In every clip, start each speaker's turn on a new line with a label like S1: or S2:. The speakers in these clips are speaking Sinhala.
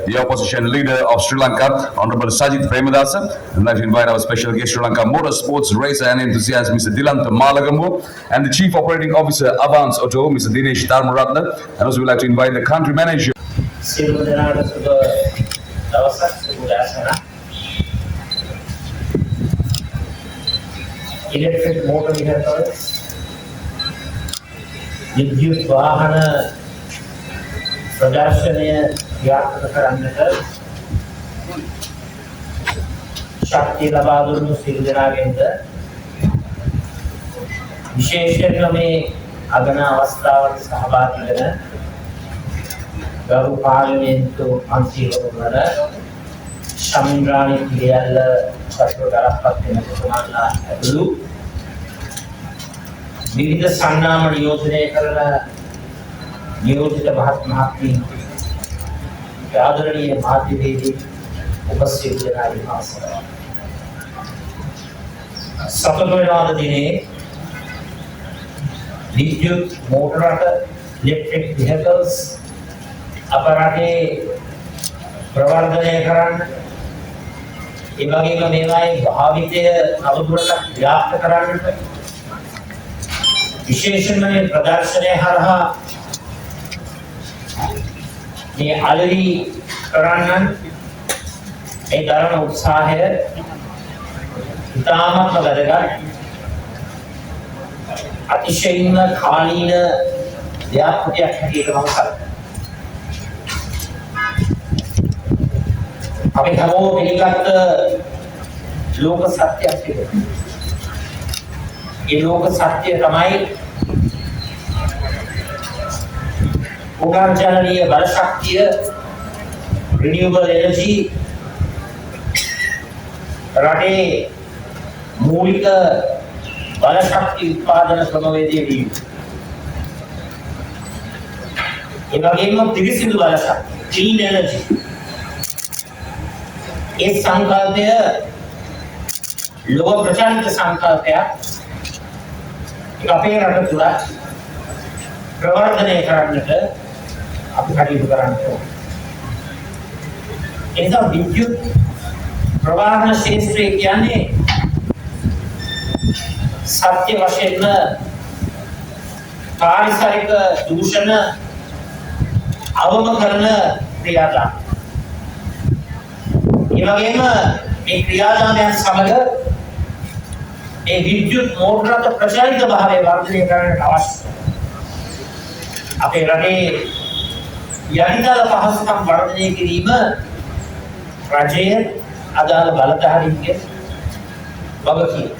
S1: The opposition leader of Sri Lanka, Honorable Sajith Premadasa. I'd like to invite our special guest, Sri Lanka motorsports racer and enthusiast, Mr. Dilanta Malagambu, and the Chief Operating Officer, Avance Auto, Mr. Dinesh Dharmaratna. And also, we'd like to invite the country manager.
S2: Electric motor vehicles, विद्युत वाहन प्रदर्शनीय व्याप्त කරන්නට ශක්තිය ලබා දුන්නු සියලු දෙනාගෙන්ද විශේෂයෙන්ම මේ අගන අවස්ථාවට සහභාගී වෙන ගරු පාර්ලිමේන්තු අංශීවවල ශමින්ද්‍රාණි පිළියල්ල සත්වතරපත් වෙන තුමාලා ඇතුළු විවිධ සන්නාම නියෝජනය කරන නියෝජිත මහත් මහත්මී ආදරණීය මාධ්‍යවේදී उपस्थित जनाबी महासभा सततवाद दिने विद्युत मोटर इलेक्ट्रिक व्हीकल्स अपराटे प्रवर्धनය කරන්න ඒ වගේම මේවායේ භාවිතය අවුරුද්දකට ව්‍යාප්ත කරන්නට විශේෂයෙන්ම මේ ප්‍රදර්ශනය හරහා මේ අලෙවි කරන්න ඒ දරන උත්සාහය ඉතාමත් වැදගත් අතිශයින්ම කාලීන ව්‍යාපෘතියක් හැටියට මම සලකනවා. අපි හැමෝම පිළිගත් ලෝක සත්‍යයක් තිබෙනවා. ඒ ලෝක සත්‍ය තමයි පුනර්ජනනීය බල ශක්තිය renewable energy රටේ මූලික බල ශක්ති උත්පාදන ක්‍රමවේදයේ වීම. ඒ වගේම පිරිසිදු බල ශක්තිය clean energy. ඒ සංකල්පය ලෝක ප්‍රචලිත සංකල්පයක්. ඒක අපේ රට තුළ ප්‍රවර්ධනය කරන්නට අපි කටයුතු කරන්න ඕනේ. එනිසා විද්‍යුත් प्रवाहन क्षेत्र කියන්නේ සත්‍ය වශයෙන්ම පාරිසරික දූෂණ අවම කරන ක්‍රියාදාම. ඒ වගේම මේ ක්‍රියාදාමයන් සමග ඒ විද්‍යුත් මෝටරක ප්‍රචලිත භාවය වර්ධනය කරන්නට අවශ්‍යයි. අපේ රටේ යටිතල පහසුකම් වර්ධනය කිරීම රජයේ අදාළ බලධාරීන්ගේ වගකීම.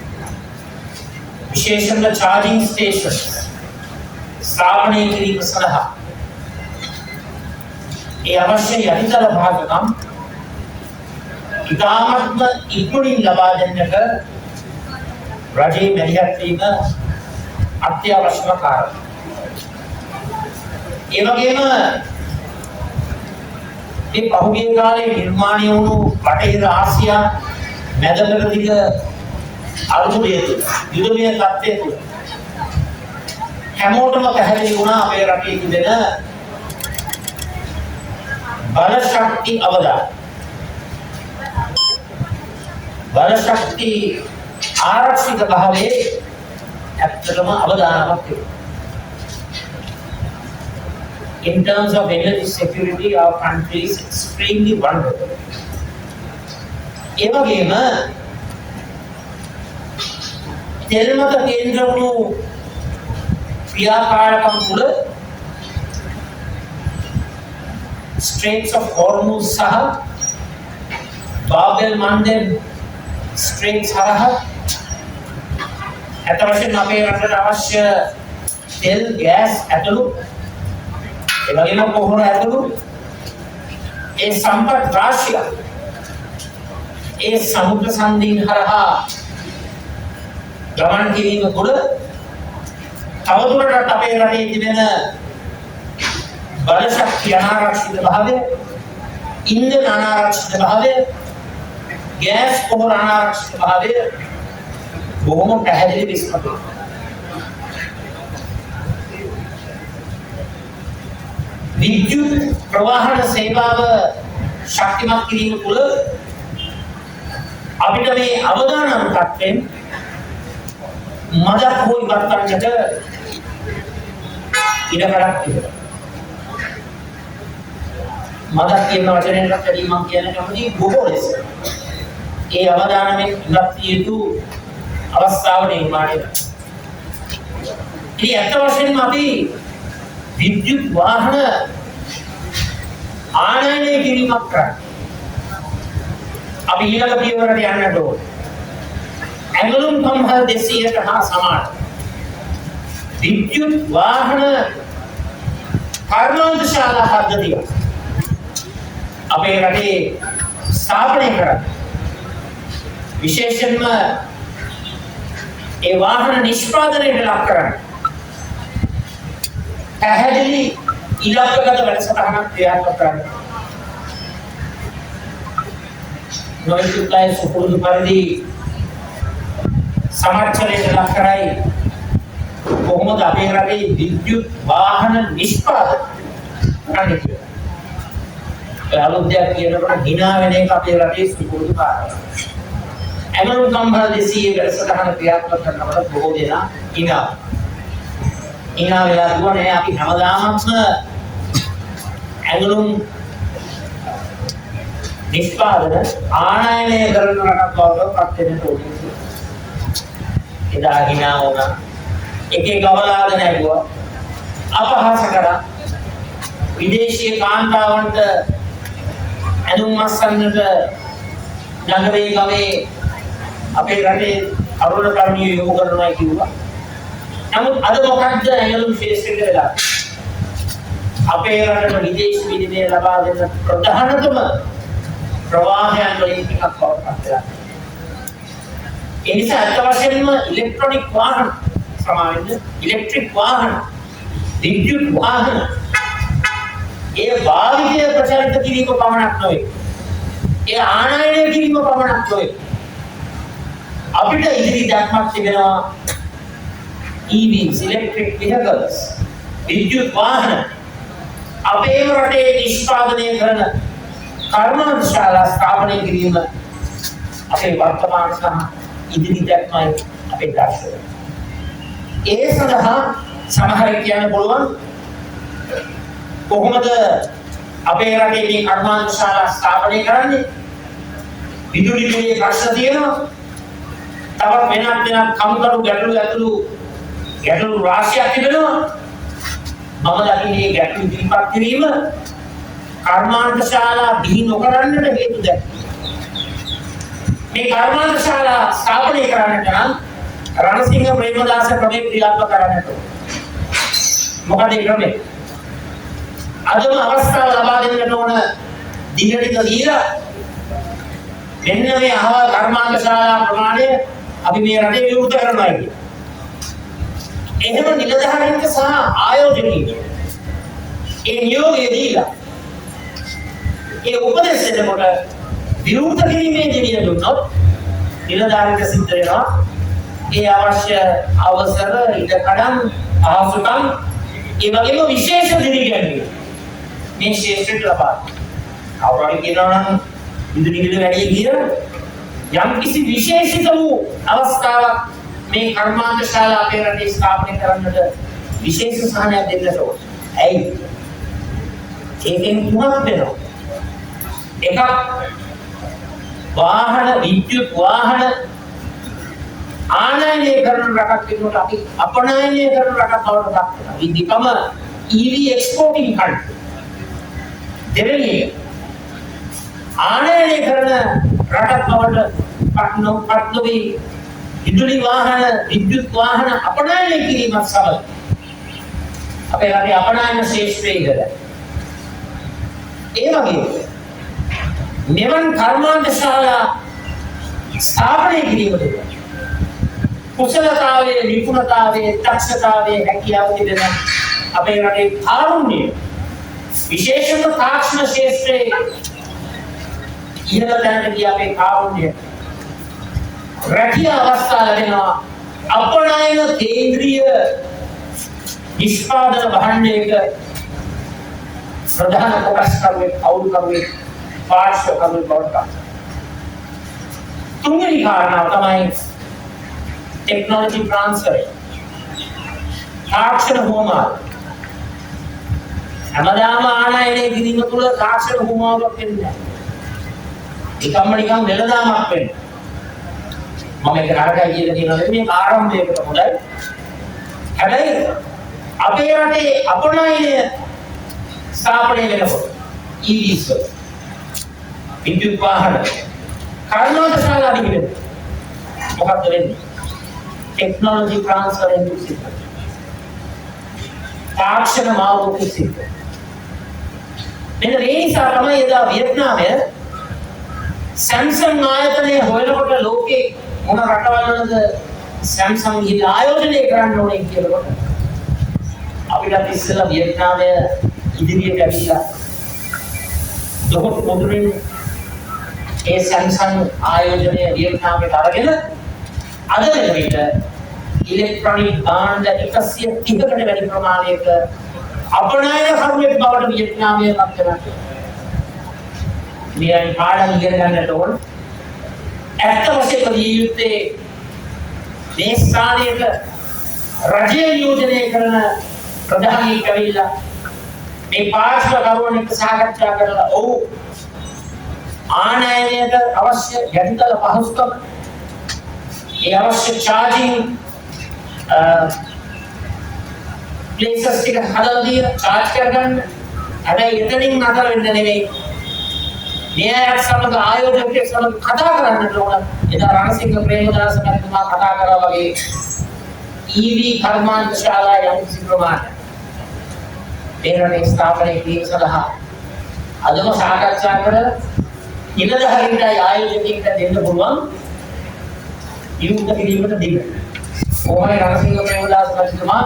S2: විශේෂයෙන්ම charging stations ස්ථාපනය කිරීම සඳහා ඒ අවශ්‍ය යටිතල භාගකම් ඉතාමත්ම ඉක්මනින් ලබා දෙන්නට රජයේ මැදිහත් වීම අත්‍යවශ්‍යම කාරණා. ඒ වගේම මේ පහුගිය කාලේ නිර්මාණය වුණු බටහිර ආසියා මැදපෙරදිග අර්බුදය තුළ යුදමය තත්ත්වය තුළ හැමෝටම පැහැදිලි වුණා අපේ රටේ තිබෙන බල ශක්ති අවදාන බල ශක්ති ආරක්ෂිත භාවයේ ඇත්තටම අවදානමක් තිබෙනවා. In terms of energy security, our country is extremely vulnerable. ඒ වගේම තෙල්මත කේන්ද්‍ර වූ ක්‍රියාකාරකම් තුළ Straits of Hormuz සහ Bab el Mandeb Straits හරහා අත වශයෙන් අපේ රටට අවශ්‍ය තෙල් ගෑස් ඇතුළු ඒ වගේම පොහොර ඇතුළු ඒ සම්පත් රාශිය ඒ සමුද්‍ර සංධීන් හරහා ගමන් කිරීම තුළ තවදුරටත් අපේ රටේ තිබෙන බල ශක්තිය අනාරක්ෂිත භාවය, ඉන්ධන අනාරක්ෂිත භාවය, ගෑස් පොහොර අනාරක්ෂිත භාවය බොහොම පැහැදිලි විස්තර. විද්‍යුත් ප්‍රවාහන සේවාව ශක්තිමත් කිරීම තුළ අපිට මේ අවදානම් තත්ත්වයෙන් මදක් හෝ ඉවත් කරන්නට ඉඩකඩක් තිබෙනවා. මදක් කියන වචනයට කලින් මම කියන කැමති බොහෝ ලෙස ඒ අවදානමෙන් ඉවත් යුතු අවස්ථාව නිර්මාණය වෙනවා. ඉතින් අත් වශයෙන්ම අපි විද්‍යුත් වාහන ආනයනය කිරීමක් කරා. අපි ඊළඟ පියවරට යන්නට ඕන. ඇඟලුම් සම්හල් 200ට හා සමාන විද්‍යුත් වාහන කර්මාන්තශාලා පද්ධතිය අපේ රටේ ස්ථාපනය කරා. විශේෂයෙන්ම ඒ වාහන නිෂ්පාදනයට ලක් කරන්න පැහැදිලි ඉලක්කගත වැඩසටහනක් ක්‍රියාත්මක කරන්න. නොයෙකුත් සුපුරුදු පරිදි සමර්ථනයට ලක් කරයි කොහොමද අපේ රටේ විද්‍යුත් වාහන නිෂ්පාදනය කරන්නේ කියලා. ඒ අලුත් දෙයක් කියනකොට hina වෙන එක අපේ රටේ සුපුරුදු කාර්යයක්. ඇඟලුම් සම්බන්ධ 200 වැඩසටහන ක්‍රියාත්මක කරනකොට බොහෝ දෙනා hina වෙලා දුවනේ අපි හැමදාමත්ම ඇඟලුම් නිෂ්පාදන ආනයනය කරන රටක් බවට පත් වෙන්න ඕනේ. එදා hina වුණා. එකේ ගවලාද නැගුවා. අපහාස කරා. විදේශීය කාන්තාවන්ට ඇඳුම් අස්සන්නට නගරේ ගමේ අපේ රටේ අරුණ කර්මිය යොමු කරනවා කිව්වා. නමුත් අද මොකක්ද ඇඟලුම් ශේෂ්ත්‍රයට වෙලා? අපේ රටට විදේශ විනිමය ලබා දෙන ප්‍රධානතම ප්‍රවාහයන් වලින් එකක් බවට පත් වෙලා. ඒ නිසා අත් වශයෙන්ම ඉලෙක්ට්‍රොනික වාහන සමාවෙන්න ඉලෙක්ට්‍රික් වාහන විද්‍යුත් වාහන ඒ භාවිතය ප්‍රචලිත කිරීම පමණක් නොවේ. ඒ ආනයනය කිරීම පමණක් නොවේ. අපිට ඉදිරි දැක්මක් තිබෙනවා EVs electric vehicles විද්‍යුත් වාහන අපේ රටේ නිෂ්පාදනය කරන කර්මාන්තශාලා ස්ථාපනය කිරීම අපේ වර්තමාන සහ ඉදිරි දැක්මයි අපේ දර්ශනය. ඒ සඳහා සමහර කියන්න පුළුවන් කොහොමද අපේ රටේ මේ කර්මාන්තශාලා ස්ථාපනය කරන්නේ? විදුලි බිලේ ප්‍රශ්න තියෙනවා. තවත් වෙනත් කම්කරු ගැටලු රාශියක් තිබෙනවා. මම දකින්නේ ගැටලු ඉදිරිපත් කිරීම කර්මාන්තශාලා බිහි නොකරන්නට හේතු දැක්වීම. මේ කර්මාන්තශාලා ස්ථාපනය කරන්නට නම් රණසිංහ ප්‍රේමදාස ක්‍රමයේ ක්‍රියාත්මක කරන්නට ඕන. මොකද ඒ ක්‍රමය? අදම අවස්ථාව ලබා දෙන්නට ඕන දිගට දීලා මෙන්න මේ අහවල් කර්මාන්තශාලා ප්‍රමාණය අපි මේ රටේ විවෘත කරනවා කියන්නේ. එහෙම නිලධාරීන්ට සහ ආයෝජකයින්ට ඒ නියෝගය දීලා ඒ උපදෙස් දෙනකොට විවෘත කිරීමේ දෙවිය දුන්නොත් නිලධාරීන්ට සිද්ධ වෙනවා ඒ අවශ්‍ය අවසර ඉඩකඩම් ආසුකම් ඒ වගේම විශේෂ දිරිගැන්වීම මේ ශේෂ්ත්‍රයට ලබා කවුරුහරි කියනවා නම් ඉදිරියට වැඩි කියලා යම් කිසි විශේෂිත වූ අවස්ථාවක් මේ කර්මාන්තශාලා අපේ රටේ ස්ථාපනය කරන්නට විශේෂ සහනයක් දෙන්නට ඕන. ඇයි? ඒකෙන් තුනක් වෙනවා. එකක් වාහන විද්‍යුත් වාහන ආනයනය කරන රටක් වෙනකොට අපි අපනයනය කරන රටක් බවට පත් වෙනවා. we become a EV exporting country. දෙවෙනි ආනයනය කරන රටක් බවට පත් නොවි විදුලි වාහන විද්‍යුත් වාහන අපනයනය කිරීමත් සමග අපේ රටේ අපනයන ශේෂ්ත්‍රය ඉහළයි. ඒ වගේම මෙවන් කර්මාන්තශාලා ස්ථාපනය කිරීමද කුසලතාවයේ නිපුණතාවයේ දක්ෂතාවයේ හැකියාව තිබෙන අපේ රටේ කාරුණ්‍ය විශේෂම තාක්ෂණ ශාස්ත්‍රයේ ඉහළ තැනට ගිය අපේ කාරුණ්‍ය රැකියා අවස්ථා ලැබෙනවා අපනයන කේන්ද්‍රීය නිෂ්පාදන භාණ්ඩයක ප්‍රධාන කොටස්කරුවෙක් අවුල්කරුවෙක් පාර්ශ්වකරුවෙක් බවට පත්. තුන්වෙනි කාරණාව තමයි ටෙක්නොලොජි ට්‍රාන්ස්ෆර්. තාක්ෂණ හුවමාරු. හැමදාම ආනයනය කිරීම තුළ තාක්ෂණ හුවමාරුවක් වෙන්නේ නැහැ. ඒකම නිකන් වෙලදාමක් වෙන්නේ. මම ඒක නරකයි කියලා කියනවා මේ ආරම්භයකට හොඳයි. හැබැයි අපේ රටේ අපනයනය ස්ථාපනය වෙනකොට EVs විද්‍යුත් වාහන කර්මාන්තශාලා දිගට මොකක්ද වෙන්නේ? ටෙක්නොලොජි ට්‍රාන්ස්ෆර් එකක් සිද්ධ. තාක්ෂණ මාරුවක් සිද්ධ. මෙන්න මේ නිසා තමයි එදා වියට්නාමයේ සැම්සන් ආයතනය හොයනකොට ලෝකේ මොන රටවල්වලද සැම්සන් ගිහිල්ලා ආයෝජනය කරන්න ඕනේ කියලාකොට අපිට ඉස්සෙල්ලා වියට්නාමය ඉදිරියට ඇවිල්ලා ලොකු පොදුරින් ඒ සැම්සන් ආයෝජනය වියට්නාමයට අරගෙන අද වෙනවිට ඉලෙක්ට්‍රොනික භාණ්ඩ 130කට වැඩි ප්‍රමාණයක අපනයන කරුවෙක් බවට වියට්නාමය පත් වෙනවා. මේ පාඩම් ඉගෙන ගන්නට ඕන. ඇත්ත වශයෙන්ම දිය යුත්තේ මේ ස්ථානයක රජය නියෝජනය කරන ප්‍රධානීන් කවිලා මේ පාර්ශ්වකරුවන් එක්ක සාකච්ඡා කරලා ඔව් ආනයනයට අවශ්‍ය යටිතල පහසුකම් ඒ අවශ්‍ය charging places ටික හදලා දීලා charge කරගන්න. හැබැයි එතනින් නතර වෙන්න නෙවෙයි. න්‍යායක් සමග ආයෝජකයෙක් සමග කතා කරන්නට ඕන. එදා රණසිංහ ප්‍රේමදාස මහත්මයා කතා කරා වගේ EV කර්මාන්තශාලා යම් ප්‍රමාණයක් පෙරණි ස්ථාපනය කිරීම සඳහා අදම සාකච්ඡා කර ඉලදහරින්ට ආයෝජකයෙක්ට දෙන්න පුළුවන් යොමු කිරීමට දෙන්න. කොහොමද රණසිංහ ප්‍රේමදාස මහත්මයා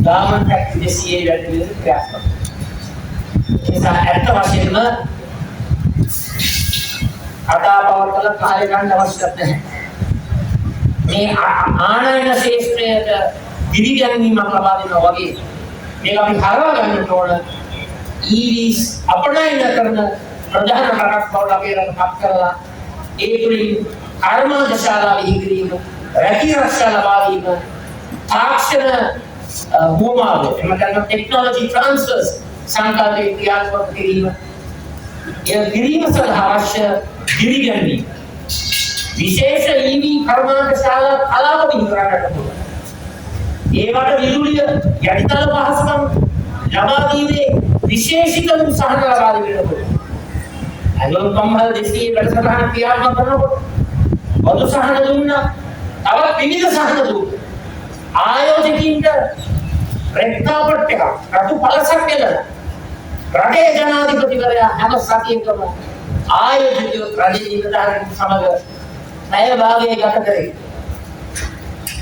S2: ගාමන් ටැක්සි 200 වැඩි විදිහට ක්‍රියාත්මක. ඒ නිසා ඇත්ත වශයෙන්ම අදාපවත්තල කාර්ය ගන්න අවශ්‍යත් නැහැ. මේ ආනයන ශාස්ත්‍රයට දිවිගැන්වීමක් ලබා දෙනවා වගේ මේක අපි හරවා ගන්නට ඕන. EVs අපනයන කරන ප්‍රධාන රටක් බවට අපේ රට පත් කරලා ඒ තුළින් කර්මාන්තශාලා විහිකිරීම, රැකියාශා ලබා දීම, තාක්ෂණ හුවමාරු එම කරන ටෙක්නොලොජි ට්‍රාන්ස්ෆර්ස් සංකල්පයේ ක්‍රියාත්මක කිරීම ඒ කිරීම සඳහා අවශ්‍ය දිවිගැන්වීම විශේෂ EV කර්මාන්තශාලා කලාප විහිකරන්නට පුළුවන්. ඒවට විදුලිය යටිතල පහසුකම් ලබා දීමේ විශේෂිත උත්සාහ ලබා දෙන්න පුළුවන්. ඇලුම් කම්හල් 200 වැඩසටහන ක්‍රියාත්මක කරනකොට බදු සහන දුන්නා. තවත් විවිධ සහන දුන්නා. ආයෝජකින්ට රෙක්තාපට් එකක් රතු පළසක් දෙලා රටේ ජනාධිපතිවරයා හැම සතියකම ආයෝජකයෝ රජයේ නිලධාරීන් සමග පැය භාගයක් ගත කරේ.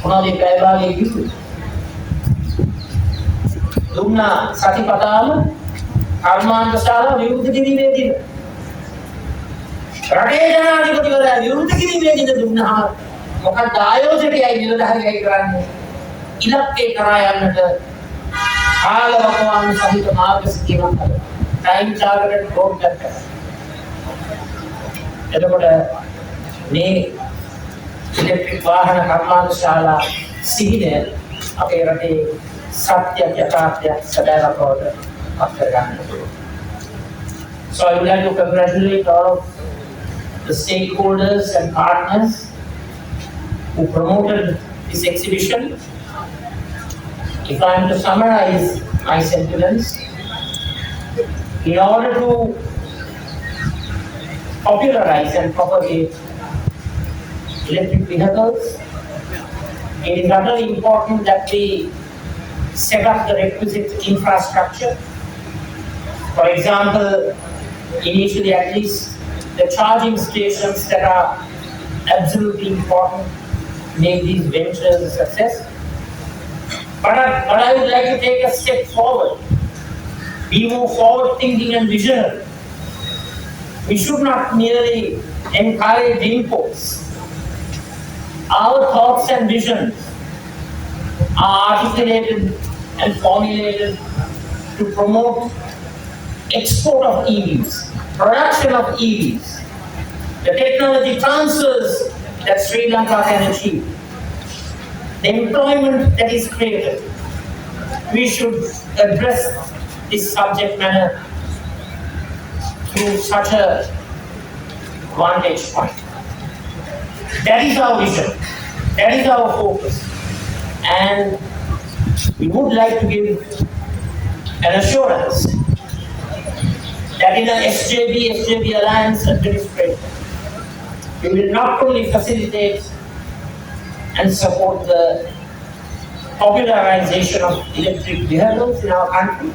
S2: මොනවද පැය භාගයක් කිව්වේ? දුන්නා සතිපතාම කර්මාන්තශාලා විවෘත කිරීමේ දින. රටේ ජනාධිපතිවරයා විවෘත කිරීමේ දින දුන්නාම මොකක්ද ආයෝජකයයි නිලධාරියයි කරන්නේ? ඉලක්කේ කරා යන්නට කාලවකවානු සහිත මාර්ගසිකීමක් හදලා ටයිම් ටාගට් බෝඩ් එකක් කරා. එතකොට මේ ඉලෙක්ට්‍රික් වාහන කර්මාන්තශාලා සිහින අපේ රටේ සත්‍ය යථාර්ථයක් සදාවකවට පත් කරගන්න පුළුවන්. So I would like to congratulate all of the stakeholders and partners who promoted this exhibition. If I am to summarize my sentiments, in order to popularize and propagate electric vehicles, it is utterly important that we set up the requisite infrastructure. For example, initially at least, the charging stations that are absolutely important make these ventures a success. But I would like to take a step forward, be more forward thinking and visionary. We should not merely encourage imports. Our thoughts and visions are articulated and formulated to promote export of EVs, production of EVs, the technology transfers that Sri Lanka can achieve, the employment that is created. We should address this subject matter through such a vantage point. That is our vision, that is our focus, and we would like to give an assurance that in an SJB Alliance administration, we will not only facilitate and support the popularization of electric vehicles in our country,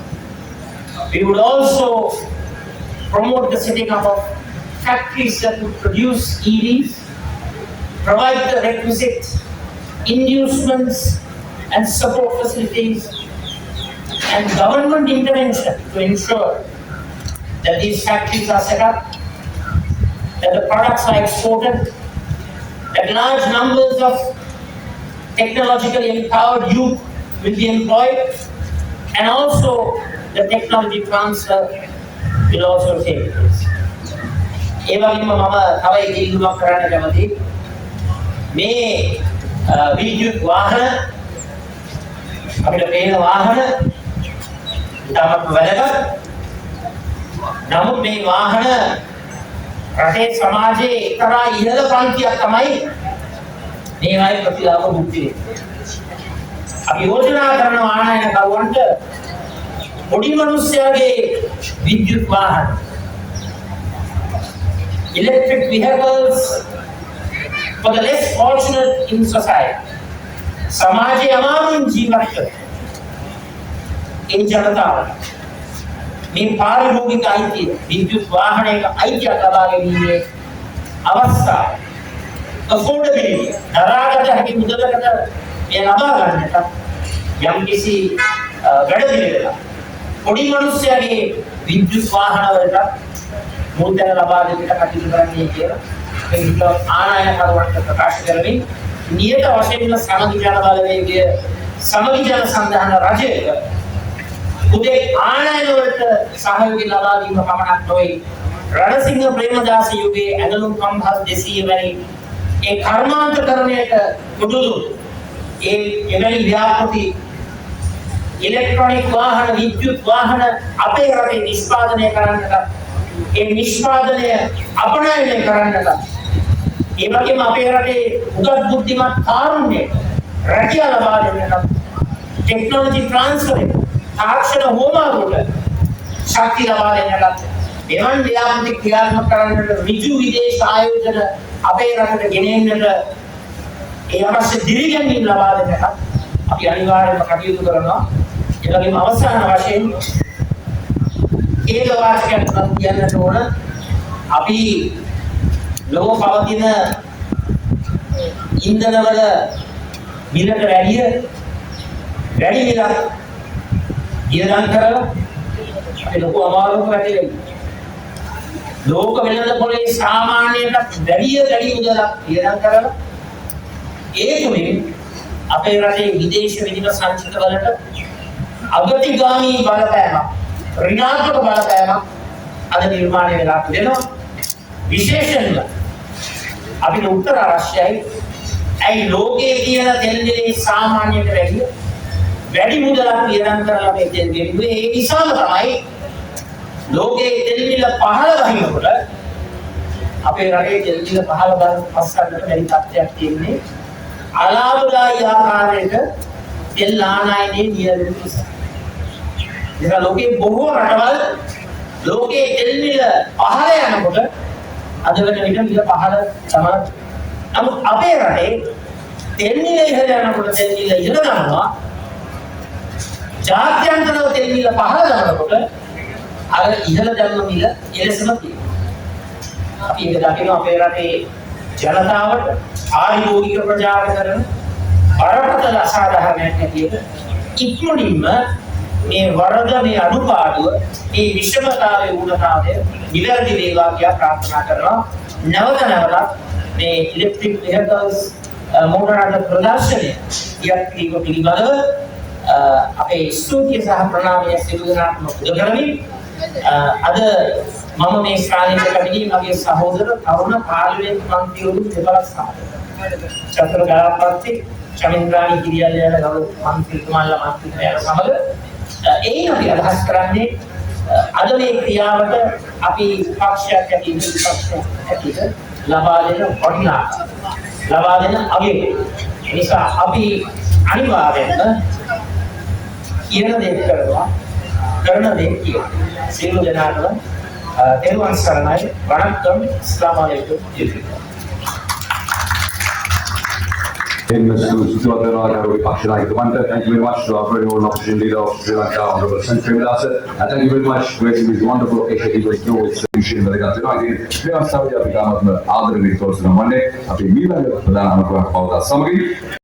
S2: we would also promote the setting up of factories that would produce EVs, provide the requisite inducements and support facilities, and government intervention to ensure that these factories are set up, that the products are exported, that large numbers of technologically empowered youth will be employed, and also the technology transfer will also take place. ඒ වගේම මම තව එක ඉල්ලුමක් කරන්න කැමතියි. මේ විද්‍යුත් වාහන අපිට පේන වාහන ඉතාමත් වැදගත්. නමුත් මේ වාහන රටේ සමාජයේ එක්තරා ඉහළ පන්තියක් තමයි මේවායේ ප්‍රතිලාභ භුක්ති විඳින්නේ. අපි යෝජනා කරන ආනයනකරුවන්ට පොඩි මිනිස්සයාගේ විද්‍යුත් වාහන, electric vehicles for the less fortunate in society. සමාජයේ අමාරුවෙන් ජීවත් කරන ඒ ජනතාව මේ පාරිභෝගික අයිතිය විද්‍යුත් වාහනයක අයිතියක් ලබා ගැනීමේ අවස්ථාව, affordability, දරාගත හැකි මුදලකට මේ ලබා ගන්නට යම්කිසි වැඩපිළිවෙලක් පොඩි මිනිස්සයාගේ විද්‍යුත් වාහන වලට මුදල් ලබා දෙන්නට කටයුතු කරන්නේ කියලා මේක ආනයනකරුවන්ට ප්‍රකාශ කරමින් නියත වශයෙන්ම සමගි ජන බලවේගය සමගි ජන සන්ධාන රජයක උදේ ආනයන වලට සහයෝගය ලබා දීම පමණක් නොවේ, රණසිංහ ප්‍රේමදාස යුගයේ ඇඟලුම් කම්හල් 200 වැනි ඒ කර්මාන්තකරණයට මුදුළු ඒ එවැනි ව්‍යාපෘති ඉලෙක්ට්‍රොනික වාහන, විද්‍යුත් වාහන අපේ රටේ නිෂ්පාදනය කරන්නට, ඒ නිෂ්පාදනය අපනයනය කරන්නට, ඒ වගේම අපේ රටේ උගත් බුද්ධිමත් කාරුණ්‍යයට රැකියාව ලබා දෙන්නට, ටෙක්නොලොජි ට්‍රාන්ස්ෆර් තාක්ෂණ හෝමාරුවට ශක්තිය ලබා දෙන්නට, එවන් ව්‍යාපෘති ක්‍රියාත්මක කරන්නට ඍජු විදේශ ආයෝජන අපේ රටට ගෙනෙන්නට ඒ අවශ්‍ය දිරිගැන්වීම් ලබා දෙන්නට අපි අනිවාර්යයෙන්ම කටයුතු කරනවා. ඒ වගේම අවසාන වශයෙන් ඒක වාචකයක් කියන්නට ඕන, අපි ලෝක පවතින ඉන්ධනවල මිලට වැඩි මිලක් ඉරන් කරලා අපි ලොකු අමාරුවක වැටෙලා ලෝක වෙළඳ පොලේ සාමාන්‍යයට වැඩි මුදලක් ඉරන් කරලා ඒ තුලින් අපේ රටේ විදේශ විනිමය සංචිත වලට අගතිගාමී බලපෑමක්, ඍණාත්මක බලපෑමක් අද නිර්මාණය වෙලා තිබෙනවා. විශේෂයෙන්ම අපිට උත්තර අවශ්‍යයි. ඇයි ලෝකයේ තියෙන තෙල් මිලේ සාමාන්‍යයට වැඩි මුදලක් ඉරන් කරලා මේ තෙල් ගෙවුවේ? ඒ නිසාම තමයි ලෝකයේ තෙල් මිල පහළ වහිනකොට අපේ රටේ තෙල් මිල පහළ පස්සකට බැරි තත්ත්වයක් තියෙන්නේ. අලාභදායී ආකාරයට තෙල් ආනයනයේ නියැලෙන නිසා. ඒක ලෝකයේ බොහෝ රටවල් ලෝකයේ තෙල් මිල පහළ යනකොට අද වෙන විට මිල පහළ තමයි. නමුත් අපේ රටේ තෙල් මිල ඉහළ යනකොට තෙල් මිල ඉහළ යනවා. ජාත්‍යන්තරව තෙල් මිල පහළ යනකොට අර ඉහළ දැම්ම මිල එලෙසම තියෙනවා. අපි ඒක දකිනවා අපේ රටේ ජනතාවට ආයෝගික ප්‍රචාර කරන බරපතල අසාධාරණයක් ඇටියට ඉක්මනින්ම මේ වරද මේ අඩුපාඩුව මේ විෂමතාවයේ ඌනතාවය නිවැරදි වේවා කියලා ප්‍රාර්ථනා කරනවා. නැවත නැවතත් මේ ඉලෙක්ට්‍රික් වෙහිකල්ස් මෝටර රථ ප්‍රදර්ශනය ඉලෙක්ට්‍රික පිළිබඳව අපේ ස්තුතිය සහ ප්‍රණාමය සිදු කරමින් අද මම මේ ස්ථානයේ කැමති මගේ සහෝදර තරුණ පාර්ලිමේන්තු මන්ත්‍රීවරු දෙපළක් සමග චතුර ගාපත්ති චමින්ද්‍රානි කිරියල්ල යන ගරු මන්ත්‍රීතුමාලා මන්ත්‍රීතුමා සමග එයින් අපි අදහස් කරන්නේ අද මේ ක්‍රියාවට අපි පක්ෂයක් ඇති විපක්ෂයක් ඇතිද ලබා දෙන වටිනාකම ලබා දෙන අගය නිසා අපි අනිවාර්යයෙන්ම කියන දේ කරනවා කරන දේ කියනවා සියලු දෙනාටම තෙරුවන් සරණයි වණක්කම් අස්ලාම අලයිකුම්
S1: In thank you very much to our very own opposition leader of Sri Lanka, Honorable Sanjay Premadasa, and thank you very much for this wonderful occasion. It was no solution that I got to know. Sri Lanka, Saudi Arabia, Monday, I'll be meeting with the Samagri.